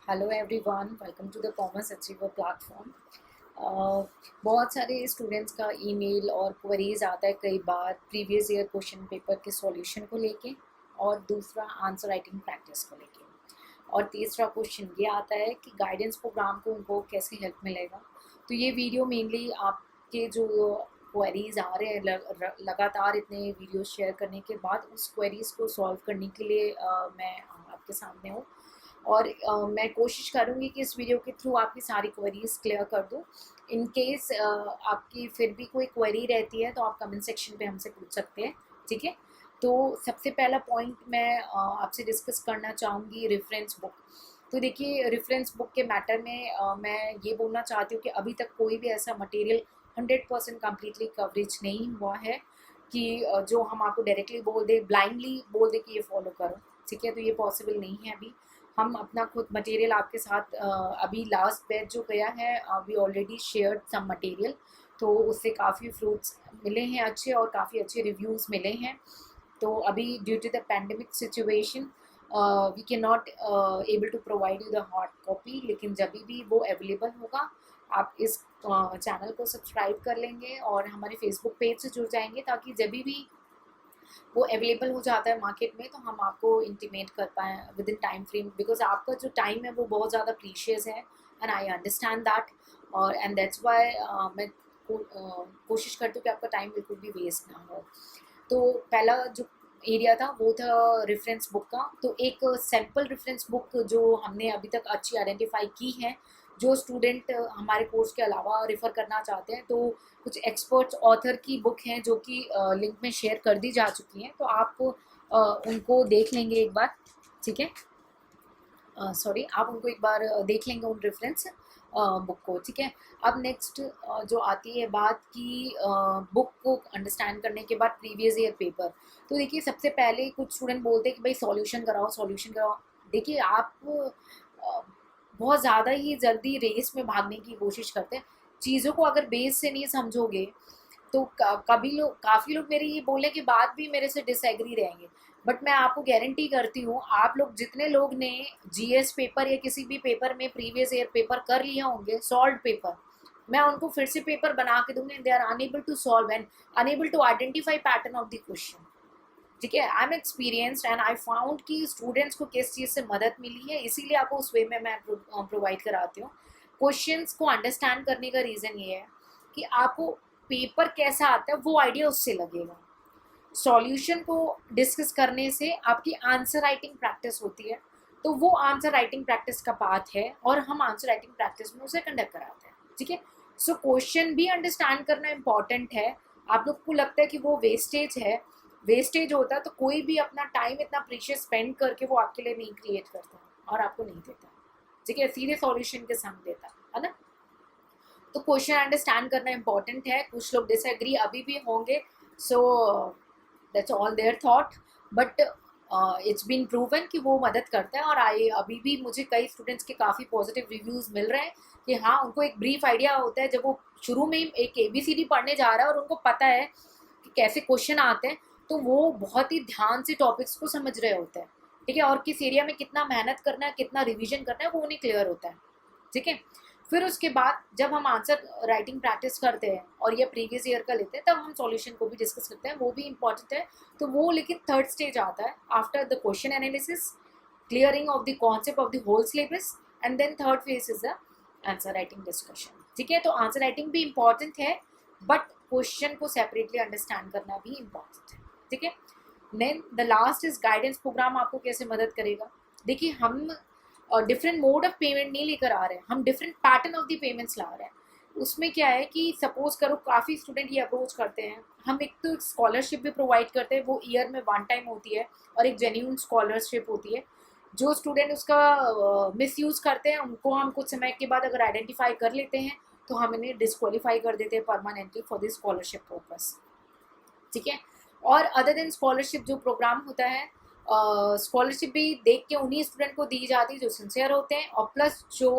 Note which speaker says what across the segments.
Speaker 1: Hello everyone, welcome to the Commerce Achiever platform. बहुत सारे students का ईमेल और क्वेरीज आता है कई बार प्रीवियस ईयर क्वेश्चन पेपर के सॉल्यूशन को लेके, और दूसरा आंसर राइटिंग प्रैक्टिस को लेके, और तीसरा क्वेश्चन ये आता है कि गाइडेंस प्रोग्राम को उनको कैसे हेल्प मिलेगा। तो ये वीडियो मेनली आपके जो क्वेरीज आ रहे हैं लगातार इतने वीडियो शेयर करने के बाद उस क्वेरीज को सॉल्व करने के लिए मैं आपके सामने हूँ। और मैं कोशिश करूँगी कि इस वीडियो के थ्रू आपकी सारी क्वेरीज क्लियर कर दूँ। इन केस आपकी फिर भी कोई क्वेरी रहती है तो आप कमेंट सेक्शन पे हमसे पूछ सकते हैं, ठीक है। तो सबसे पहला पॉइंट मैं आपसे डिस्कस करना चाहूँगी रेफरेंस बुक। तो देखिए, रेफरेंस बुक के मैटर में मैं ये बोलना चाहती हूँ कि अभी तक कोई भी ऐसा मटेरियल 100% कम्प्लीटली कवरेज नहीं हुआ है कि जो हम आपको डायरेक्टली बोल दे, ब्लाइंडली बोल दे कि ये फॉलो करो, ठीक है। तो ये पॉसिबल नहीं है अभी। हम अपना खुद मटेरियल आपके साथ अभी लास्ट बैच जो गया है we already shared some material, तो उससे काफ़ी फ्रूट्स मिले हैं अच्छे, और काफ़ी अच्छे रिव्यूज़ मिले हैं। तो अभी due to the pandemic situation we can not able to provide you the hard copy, लेकिन जब भी वो अवेलेबल होगा आप इस चैनल को सब्सक्राइब कर लेंगे और हमारे फेसबुक पेज से जुड़ जाएंगे, ताकि जब भी वो अवेलेबल हो जाता है मार्केट में तो हम आपको इंटीमेट कर पाएँ with in time frame, because आपका जो टाइम है वो बहुत ज़्यादा प्रीशियस है, एंड आई अंडरस्टैंड दैट। और एंड दैट्स वाई मैं कोशिश करती हूँ कि आपका टाइम बिल्कुल भी वेस्ट ना हो। तो पहला जो एरिया था वो था रेफरेंस बुक का। तो एक सैम्पल रेफरेंस बुक जो हमने अभी तक अच्छी आइडेंटिफाई की है, जो स्टूडेंट हमारे कोर्स के अलावा रेफ़र करना चाहते हैं, तो कुछ एक्सपर्ट्स ऑथर की बुक हैं जो कि लिंक में शेयर कर दी जा चुकी हैं, तो आप उनको देख लेंगे एक बार, ठीक है। सॉरी, आप उनको एक बार देख लेंगे उन रेफरेंस बुक को, ठीक है। अब नेक्स्ट जो आती है बात की बुक को अंडरस्टैंड करने के बाद प्रीवियस ईयर पेपर। तो देखिए, सबसे पहले कुछ स्टूडेंट बोलते हैं कि भाई सॉल्यूशन कराओ, सॉल्यूशन कराओ। देखिए, आप बहुत ज़्यादा ही जल्दी रेस में भागने की कोशिश करते हैं। चीज़ों को अगर बेस से नहीं समझोगे तो कभी लोग, काफ़ी लोग मेरी ये बोलने के बाद भी मेरे से डिसएग्री रहेंगे, बट मैं आपको गारंटी करती हूँ, आप लोग जितने लोग ने जीएस पेपर या किसी भी पेपर में प्रीवियस ईयर पेपर कर लिए होंगे, सॉल्व पेपर, मैं उनको फिर से पेपर बना के दूंगी, they are unable to solve and unable to identify pattern of the question, ठीक है। I am experienced and I found कि स्टूडेंट्स को किस चीज़ से मदद मिली है, इसीलिए आपको उस वे में मैं प्रोवाइड कराती हूँ। क्वेश्चंस को अंडरस्टैंड करने का रीज़न ये है कि आपको पेपर कैसा आता है वो आइडिया उससे लगेगा। सॉल्यूशन को डिस्कस करने से आपकी आंसर राइटिंग प्रैक्टिस होती है, तो वो आंसर राइटिंग प्रैक्टिस का पार्ट है, और हम आंसर राइटिंग प्रैक्टिस में उसे कंडक्ट कराते हैं, ठीक है। सो क्वेश्चन भी अंडरस्टैंड करना इम्पॉर्टेंट है। आप लोग को लगता है कि वो वेस्टेज है, वेस्टेज होता है तो कोई भी अपना टाइम इतना प्रीशियस स्पेंड करके वो आपके लिए नहीं क्रिएट करता और आपको नहीं देता, ठीक है, सीधे सॉल्यूशन के संग देता है ना। तो क्वेश्चन अंडरस्टैंड करना इम्पॉर्टेंट है। कुछ लोग डिसएग्री अभी भी होंगे, so that's all their thought, but it's been proven कि वो मदद करता है। और आई अभी भी मुझे कई स्टूडेंट्स के काफ़ी पॉजिटिव रिव्यूज़ मिल रहे हैं कि हाँ, उनको एक ब्रीफ आइडिया होता है जब वो शुरू में ही एक ABCD पढ़ने जा रहा है और उनको पता है कि कैसे क्वेश्चन आते हैं, तो वो बहुत ही ध्यान से टॉपिक्स को समझ रहे होते हैं, ठीक है। और किस एरिया में कितना मेहनत करना है, कितना रिविजन करना है, वो उन्हें क्लियर होता है, ठीक है। फिर उसके बाद जब हम आंसर राइटिंग प्रैक्टिस करते हैं और ये प्रीवियस ईयर का लेते हैं, तब हम सॉल्यूशन को भी डिस्कस करते हैं, वो भी इंपॉर्टेंट है। तो वो लेकिन थर्ड स्टेज आता है after the question analysis, clearing of the concept of the whole syllabus, and then third phase is the answer writing discussion, ठीक है। तो आंसर राइटिंग भी इंपॉर्टेंट है, बट क्वेश्चन को सेपरेटली अंडरस्टैंड करना भी इंपॉर्टेंट है, ठीक है। Then the last is guidance program आपको कैसे मदद करेगा। देखिए, हम डिफरेंट मोड ऑफ पेमेंट नहीं लेकर आ रहे हैं, हम different pattern of the payments ला रहे हैं। उसमें क्या है कि सपोज करो काफ़ी स्टूडेंट ये अप्रोच करते हैं, हम एक तो स्कॉलरशिप भी प्रोवाइड करते हैं, वो ईयर में वन टाइम होती है, और एक जेन्यून स्कॉलरशिप होती है। जो स्टूडेंट उसका मिसयूज़ करते हैं उनको हम कुछ समय के बाद अगर आइडेंटिफाई कर लेते हैं तो हम इन्हें डिस्क्वालीफाई कर देते हैं permanently for this scholarship purpose, ठीक है। और अदर देन स्कॉलरशिप जो प्रोग्राम होता है, स्कॉलरशिप भी देख के उन्हीं स्टूडेंट को दी जाती है जो सिंसियर होते हैं, और प्लस जो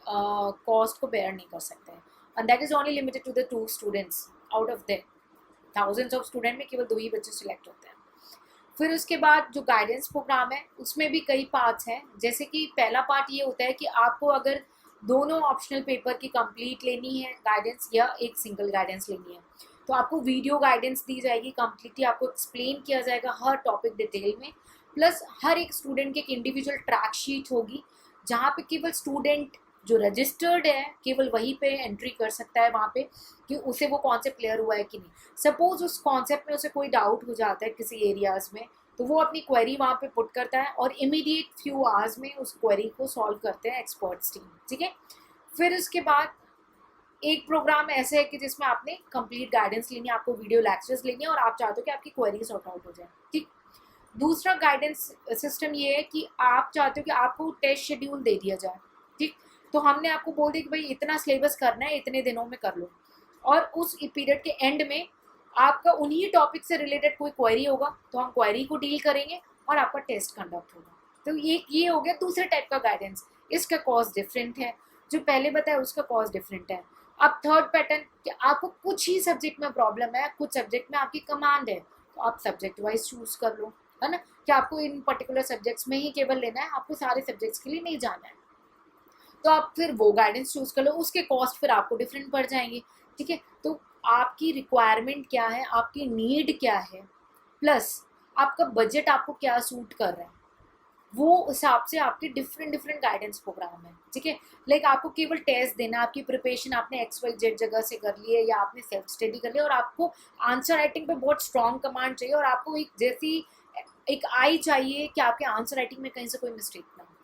Speaker 1: कॉस्ट को बेयर नहीं कर सकते हैं, and that is only limited to the 2 students out of the thousands of student में केवल 2 ही बच्चे सिलेक्ट होते हैं। फिर उसके बाद जो गाइडेंस प्रोग्राम है उसमें भी कई पार्ट्स हैं, जैसे कि पहला पार्ट ये होता है कि आपको अगर दोनों ऑप्शनल पेपर की कंप्लीट लेनी है गाइडेंस या एक सिंगल गाइडेंस लेनी है, तो आपको वीडियो गाइडेंस दी जाएगी, कंप्लीटली आपको एक्सप्लेन किया जाएगा हर टॉपिक डिटेल में, प्लस हर एक स्टूडेंट की एक इंडिविजुअल ट्रैक शीट होगी जहाँ पे केवल स्टूडेंट जो रजिस्टर्ड है केवल वहीं पे एंट्री कर सकता है वहाँ पे कि उसे वो कॉन्सेप्ट क्लियर हुआ है कि नहीं। सपोज उस कॉन्सेप्ट में उसे कोई डाउट हो जाता है किसी एरियाज में, तो वो अपनी क्वेरी वहाँ पे पुट करता है और इमीडिएट फ्यू आवर्स में उस क्वेरी को सॉल्व करते हैं एक्सपर्ट्स टीम, ठीक है। फिर उसके बाद एक प्रोग्राम ऐसे है कि जिसमें आपने कंप्लीट गाइडेंस लेनी है, आपको वीडियो लेक्चर्स लेनी है और आप चाहते हो कि आपकी क्वेरी सॉर्ट आउट हो जाए, ठीक। दूसरा गाइडेंस सिस्टम ये है कि आप चाहते हो कि आपको टेस्ट शेड्यूल दे दिया जाए, ठीक। तो हमने आपको बोल दिया कि भाई इतना सिलेबस करना है, इतने दिनों में कर लो, और उस पीरियड के एंड में आपका उन्हीं टॉपिक से रिलेटेड कोई क्वेरी होगा तो हम क्वेरी को डील करेंगे और आपका टेस्ट कंडक्ट होगा। तो ये हो गया दूसरे टाइप का गाइडेंस। इसका कॉस्ट डिफरेंट है, जो पहले बताया उसका कॉस्ट डिफरेंट है। अब थर्ड पैटर्न कि आपको कुछ ही सब्जेक्ट में प्रॉब्लम है, कुछ सब्जेक्ट में आपकी कमांड है, तो आप सब्जेक्ट वाइज चूज कर लो, है ना, कि आपको इन पर्टिकुलर सब्जेक्ट्स में ही केवल लेना है, आपको सारे सब्जेक्ट्स के लिए नहीं जाना है, तो आप फिर वो गाइडेंस चूज कर लो, उसके कॉस्ट फिर आपको डिफरेंट पड़ जाएंगे, ठीक है। तो आपकी रिक्वायरमेंट क्या है, आपकी नीड क्या है, प्लस आपका बजट आपको क्या सूट कर रहा है, वो हिसाब से आपके डिफरेंट डिफरेंट गाइडेंस प्रोग्राम है, ठीक है। लाइक आपको केवल टेस्ट देना, आपकी प्रिपरेशन आपने XYZ जगह से कर ली है या आपने सेल्फ स्टडी कर लिया और आपको आंसर राइटिंग पे बहुत स्ट्रॉन्ग कमांड चाहिए और आपको एक जैसी एक आई चाहिए कि आपके आंसर राइटिंग में कहीं से कोई मिस्टेक ना हो,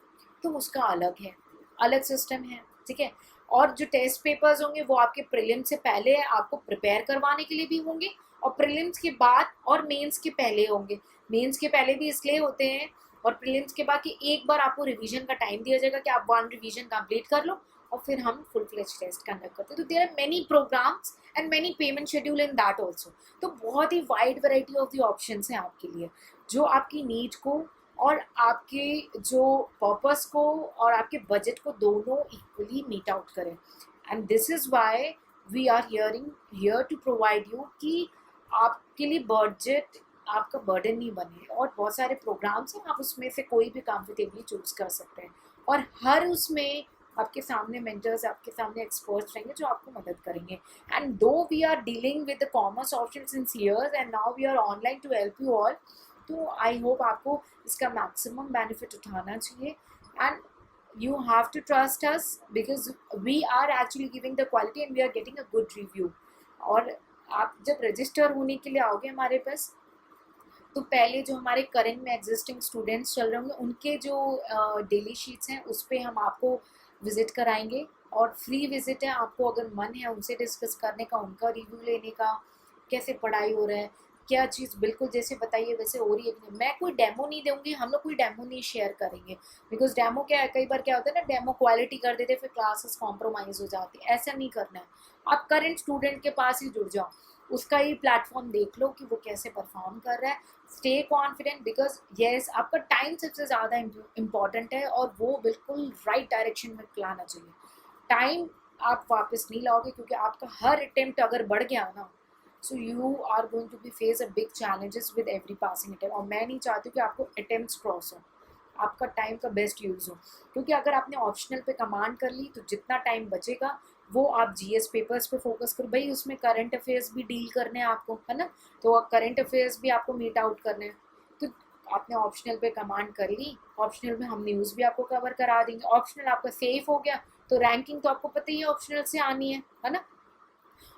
Speaker 1: तो उसका अलग है, अलग सिस्टम है, ठीक है। और जो टेस्ट पेपर्स होंगे वो आपके प्रीलिम्स से पहले आपको प्रिपेयर करवाने के लिए भी होंगे और प्रीलिम्स के बाद और मेंस के पहले होंगे। मेंस के पहले भी इसलिए होते हैं और प्रीलिम्स के बाद कि एक बार आपको रिवीजन का टाइम दिया जाएगा कि आप वन रिवीजन कंप्लीट कर लो और फिर हम फुल फ्लेज टेस्ट कंडक्ट करते हैं। तो there are many programmes and many payment schedule in that also. तो बहुत ही wide variety of the options हैं आपके लिए, जो आपकी नीड को और आपके जो पर्पस को और आपके बजट को दोनों इक्वली मीट आउट करें। And this is why we are here to provide you कि आपके लिए बजट आपका बर्डन नहीं बने, और बहुत सारे प्रोग्राम्स हैं, आप उसमें से कोई भी कंफर्टेबली चूज कर सकते हैं और हर उसमें आपके सामने मेंटर्स, आपके सामने एक्सपर्ट्स रहेंगे जो आपको मदद करेंगे। And though we are dealing with the commerce option since years and now we are online to help you all, तो आई होप आपको इसका मैक्सिमम बेनिफिट उठाना चाहिए। And you have to trust us because we are actually giving the quality and we are getting a good review। और आप जब register होने के लिए आओगे हमारे पास, तो पहले जो हमारे करंट में एग्जिस्टिंग स्टूडेंट्स चल रहे होंगे उनके जो डेली शीट्स हैं उस पर हम आपको विजिट कराएंगे और फ्री विजिट है, आपको अगर मन है उनसे डिस्कस करने का, उनका रिव्यू लेने का, कैसे पढ़ाई हो रहा है, क्या चीज़ बिल्कुल जैसे बताइए वैसे हो रही है। मैं कोई डेमो नहीं दूंगी, हम लोग कोई डेमो नहीं शेयर करेंगे, बिकॉज डेमो क्या है, कई बार क्या होता है ना, डेमो क्वालिटी कर देते फिर क्लासेस कॉम्प्रोमाइज़ हो जाती है, ऐसा नहीं करना है। आप करंट स्टूडेंट के पास ही जुड़ जाओ, उसका ही प्लेटफॉर्म देख लो कि वो कैसे परफॉर्म कर रहा है, स्टे कॉन्फिडेंट बिकॉज येस आपका टाइम सबसे ज़्यादा इम्पॉर्टेंट है और वो बिल्कुल राइट डायरेक्शन में लाना चाहिए। टाइम आप वापस नहीं लाओगे क्योंकि आपका हर अटेम्प्ट अगर बढ़ गया ना, so you are going to be face a big challenges with every passing attempt. और मैं नहीं चाहती कि आपको अटेम्प्ट्स क्रॉस हो, आपका टाइम का बेस्ट यूज़ हो, क्योंकि अगर आपने ऑप्शनल पे कमांड कर ली तो जितना टाइम बचेगा वो आप GS पेपर्स पे फोकस करो। भाई उसमें करंट अफेयर्स भी डील करने हैं आपको, है ना, तो करंट अफेयर्स भी आपको मीट आउट करने हैं। तो आपने ऑप्शनल पे कमांड कर ली, ऑप्शनल में हम न्यूज़ भी आपको कवर करा देंगे, ऑप्शनल आपका सेफ हो गया तो रैंकिंग तो आपको पता ही है ऑप्शनल से आनी है ना।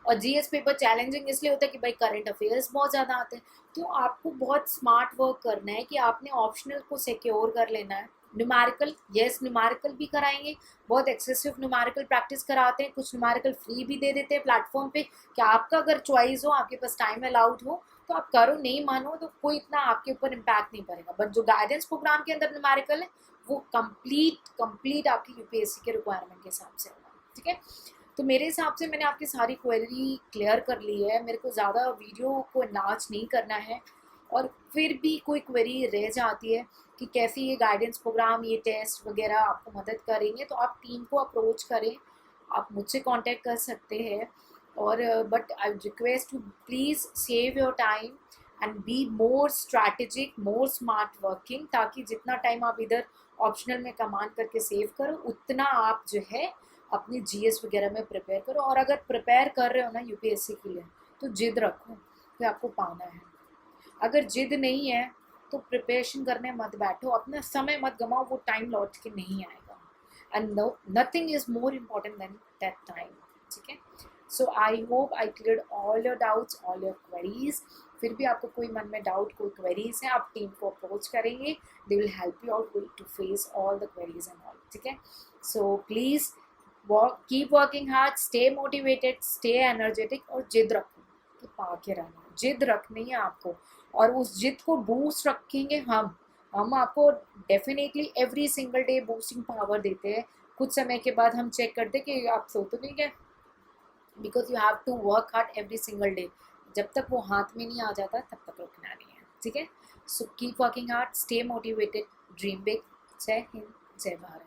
Speaker 1: और GS पेपर चैलेंजिंग इसलिए होता है कि भाई करंट अफेयर्स बहुत ज़्यादा आते हैं, तो आपको बहुत स्मार्ट वर्क करना है कि आपने ऑप्शनल को सिक्योर कर लेना है। न्यूमेरिकल, यस न्यूमेरिकल भी कराएंगे, बहुत एक्सेसिव न्यूमेरिकल प्रैक्टिस कराते हैं, कुछ न्यूमेरिकल फ्री भी दे देते हैं प्लेटफॉर्म पे कि आपका अगर चॉइस हो, आपके पास टाइम अलाउड हो तो आप करो, नहीं मानो तो कोई इतना आपके ऊपर इम्पैक्ट नहीं पड़ेगा। बट जो गाइडेंस प्रोग्राम के अंदर न्यूमेरिकल है वो कंप्लीट आपकी UPSC के रिक्वायरमेंट के हिसाब से होगा, ठीक है। तो मेरे हिसाब से मैंने आपकी सारी क्वेरी क्लियर कर ली है, मेरे को ज़्यादा वीडियो को एनलार्ज नहीं करना है। और फिर भी कोई क्वेरी रह जाती है कि कैसे ये गाइडेंस प्रोग्राम, ये टेस्ट वगैरह आपको मदद करेंगे, तो आप टीम को अप्रोच करें, आप मुझसे कांटेक्ट कर सकते हैं। और but I request to please save your time and be more strategic, more smart working, ताकि जितना टाइम आप इधर ऑप्शनल में कमांड करके सेव करो उतना आप जो है अपनी जीएस वगैरह में प्रिपेयर करो। और अगर प्रिपेयर कर रहे हो ना यूपीएससी के लिए तो जिद रखो कि आपको पाना है। अगर जिद नहीं है तो प्रिपरेशन करने मत बैठो, अपना समय मत गमाओ, वो टाइम लौट के नहीं आएगा। And no, nothing is more important than that time. ठीक है, so I hope I clear all your doubts, all your queries. फिर भी आपको कोई मन में डाउट, कोई क्वेरीज है, आप टीम को अप्रोच करेंगे, they will help you out to face all the queries and all. ठीक है, so please keep working hard, stay motivated, stay energetic, और जिद रखो कि पा के रहना। जिद रखनी है आपको, और उस जिद को बूस्ट रखेंगे हम आपको definitely every single day boosting power देते हैं। कुछ समय के बाद हम चेक करते हैं कि आप सो तो नहीं गए, because you have to work hard every single day. जब तक वो हाथ में नहीं आ जाता तब तक रुकना नहीं है। ठीक है, so keep working hard, stay motivated, dream big. जय हिंद, जय भारत।